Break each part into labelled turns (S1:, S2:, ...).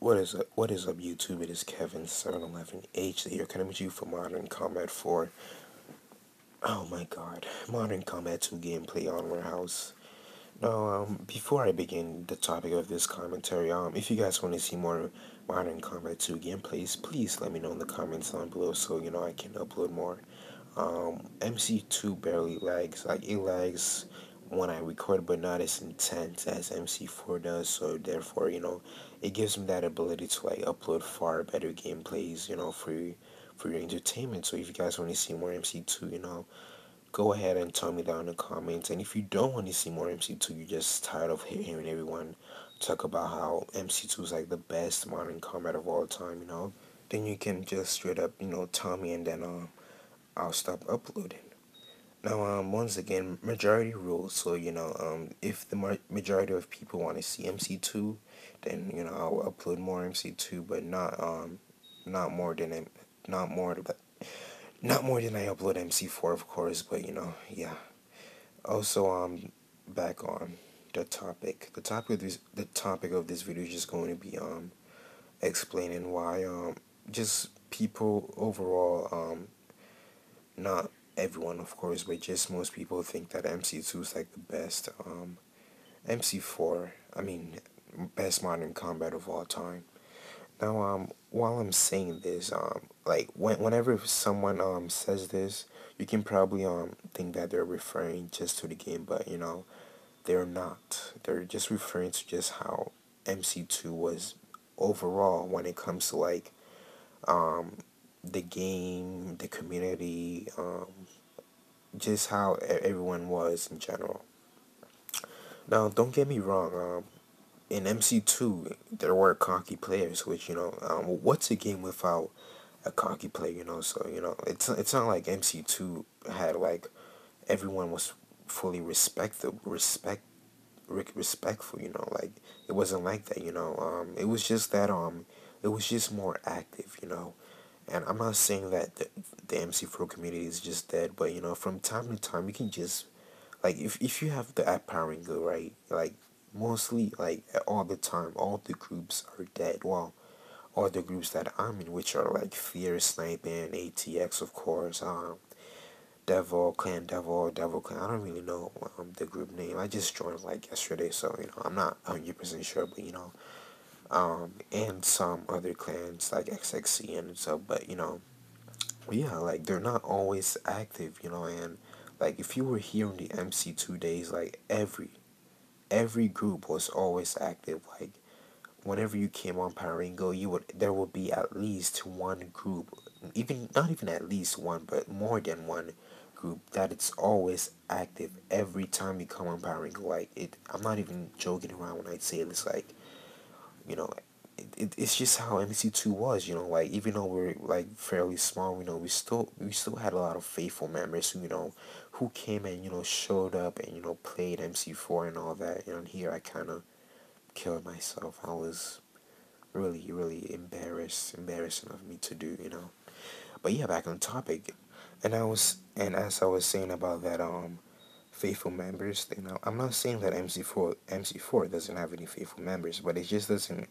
S1: What is up, YouTube? It is Kevin711H here, coming with you for Modern Combat 4. Oh my god, Modern Combat 2 gameplay on Warehouse. Now, before I begin the topic of this commentary, if you guys want to see more Modern Combat 2 gameplays, please let me know in the comments down below so I can upload more. MC2 barely lags, like it lags when I record, but not as intense as MC4 does, so therefore, it gives me that ability to upload far better gameplays, for your entertainment. So if you guys want to see more MC2, go ahead and tell me down in the comments. And if you don't want to see more MC2, you're just tired of hearing everyone talk about how MC2 is like the best modern combat of all time, then you can just straight up, tell me, and then I'll stop uploading. Now, once again, majority rules. So, if the majority of people want to see MC2, then I'll upload more MC2, but not more than not more than I upload MC4, of course. But yeah. Also, back on the topic. The topic of this video is just going to be explaining why just people overall not everyone, of course, but just most people think that MC2 is like the best. MC4, I mean, best modern combat of all time. Now, while I'm saying this, like whenever someone says this, you can probably think that they're referring just to the game, but they're not. They're just referring to just how MC2 was overall when it comes to the game, the community, just how everyone was in general. Now, don't get me wrong. In MC2, there were cocky players, which what's a game without a cocky player? So it's not like MC2 had everyone was fully respectful. Like it wasn't like that. It was just that it was just more active. And I'm not saying that the MC4 community is just dead, but from time to time you can just if you have the app palringo, right, mostly all the time all the groups are dead. Well, all the groups that I'm in, which are fear, sniping, ATX, of course, devil clan. I don't really know the group name. I just joined yesterday, so I'm not 100% sure, but and some other clans like XXC and stuff, but yeah, they're not always active, and if you were here in the MC2 days, every group was always active. Whenever you came on Palringo, there would be at least one group, even not even at least one, but more than one group that it's always active every time you come on Palringo. I'm not even joking around when I say this. You know, it's just how MC2 was. Even though we're fairly small, we still had a lot of faithful members who came and showed up and played MC4 and all that. And here I kind of killed myself. I was really embarrassing of me to do. But yeah, back on topic. And as I was saying about that faithful members, I'm not saying that MC4 doesn't have any faithful members, but it just doesn't.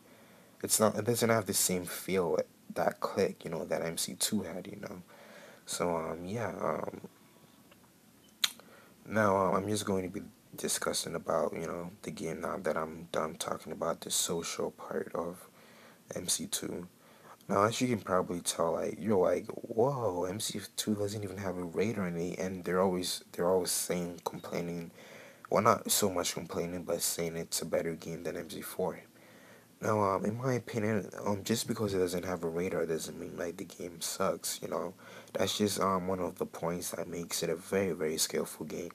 S1: It doesn't have the same feel, that click, that MC2 had. So yeah. Now I'm just going to be discussing about the game now that I'm done talking about the social part of MC2. Now, as you can probably tell, you're whoa, MC2 doesn't even have a radar in it, and they're always saying, complaining, well, not so much complaining, but saying it's a better game than MC4. Now, in my opinion, just because it doesn't have a radar doesn't mean the game sucks. That's just one of the points that makes it a very skillful game.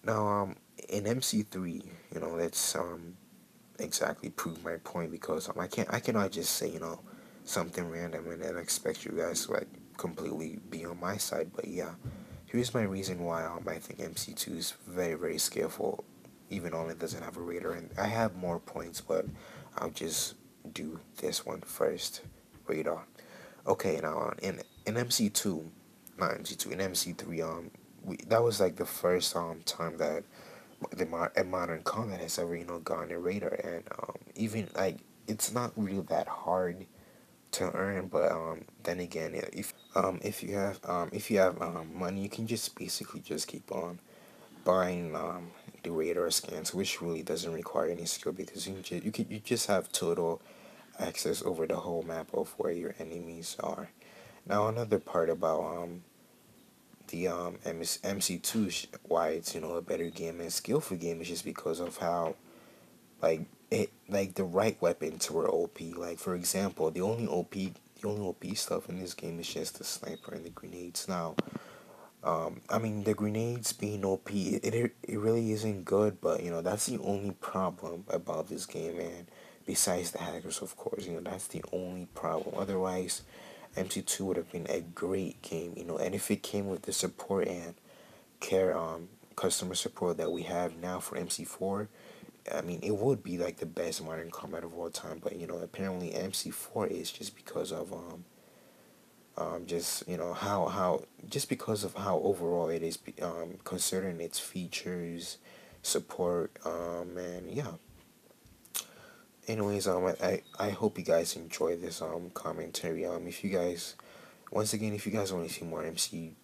S1: Now, in MC3, let's exactly prove my point, because I cannot just say something random and then expect you guys to completely be on my side. But yeah, here's my reason why I think MC2 is very skillful, even though it doesn't have a radar. And I have more points, but I'll just do this one first. Radar. Okay, now in MC2, not MC2, in MC3, that was the first time that a modern combat has ever gotten a radar. And even it's not really that hard to earn, but then again, if you have money, you can just basically just keep on buying the radar scans, which really doesn't require any skill because you just have total access over the whole map of where your enemies are. Now another part about the MC2 why it's, you know, a better game and skillful game is just because of how like the right weapons were OP. Like for example, the only OP stuff in this game is just the sniper and the grenades. Now, I mean the grenades being OP, it really isn't good, but you know that's the only problem about this game, and besides the hackers, of course, you know that's the only problem. Otherwise, MC2 would have been a great game, you know, and if it came with the support and care customer support that we have now for MC4, I mean, it would be like the best modern combat of all time, but you know, apparently MC4 is just because of just you know how just because of how overall it is considering its features, support, and yeah. Anyways, I hope you guys enjoy this commentary. If you guys, once again, if you guys want to see more MC2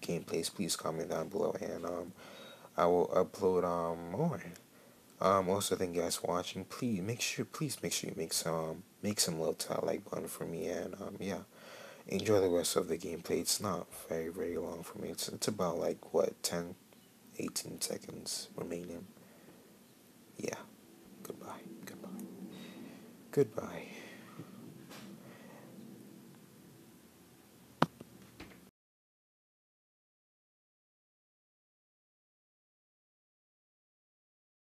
S1: gameplays, please comment down below, and I will upload more. Also, thank you guys for watching. Please make sure you make some love to that like button for me, and yeah, enjoy the rest of the gameplay. It's not very long for me. It's about like what 10-18 seconds remaining. Yeah. Goodbye. Goodbye. Goodbye.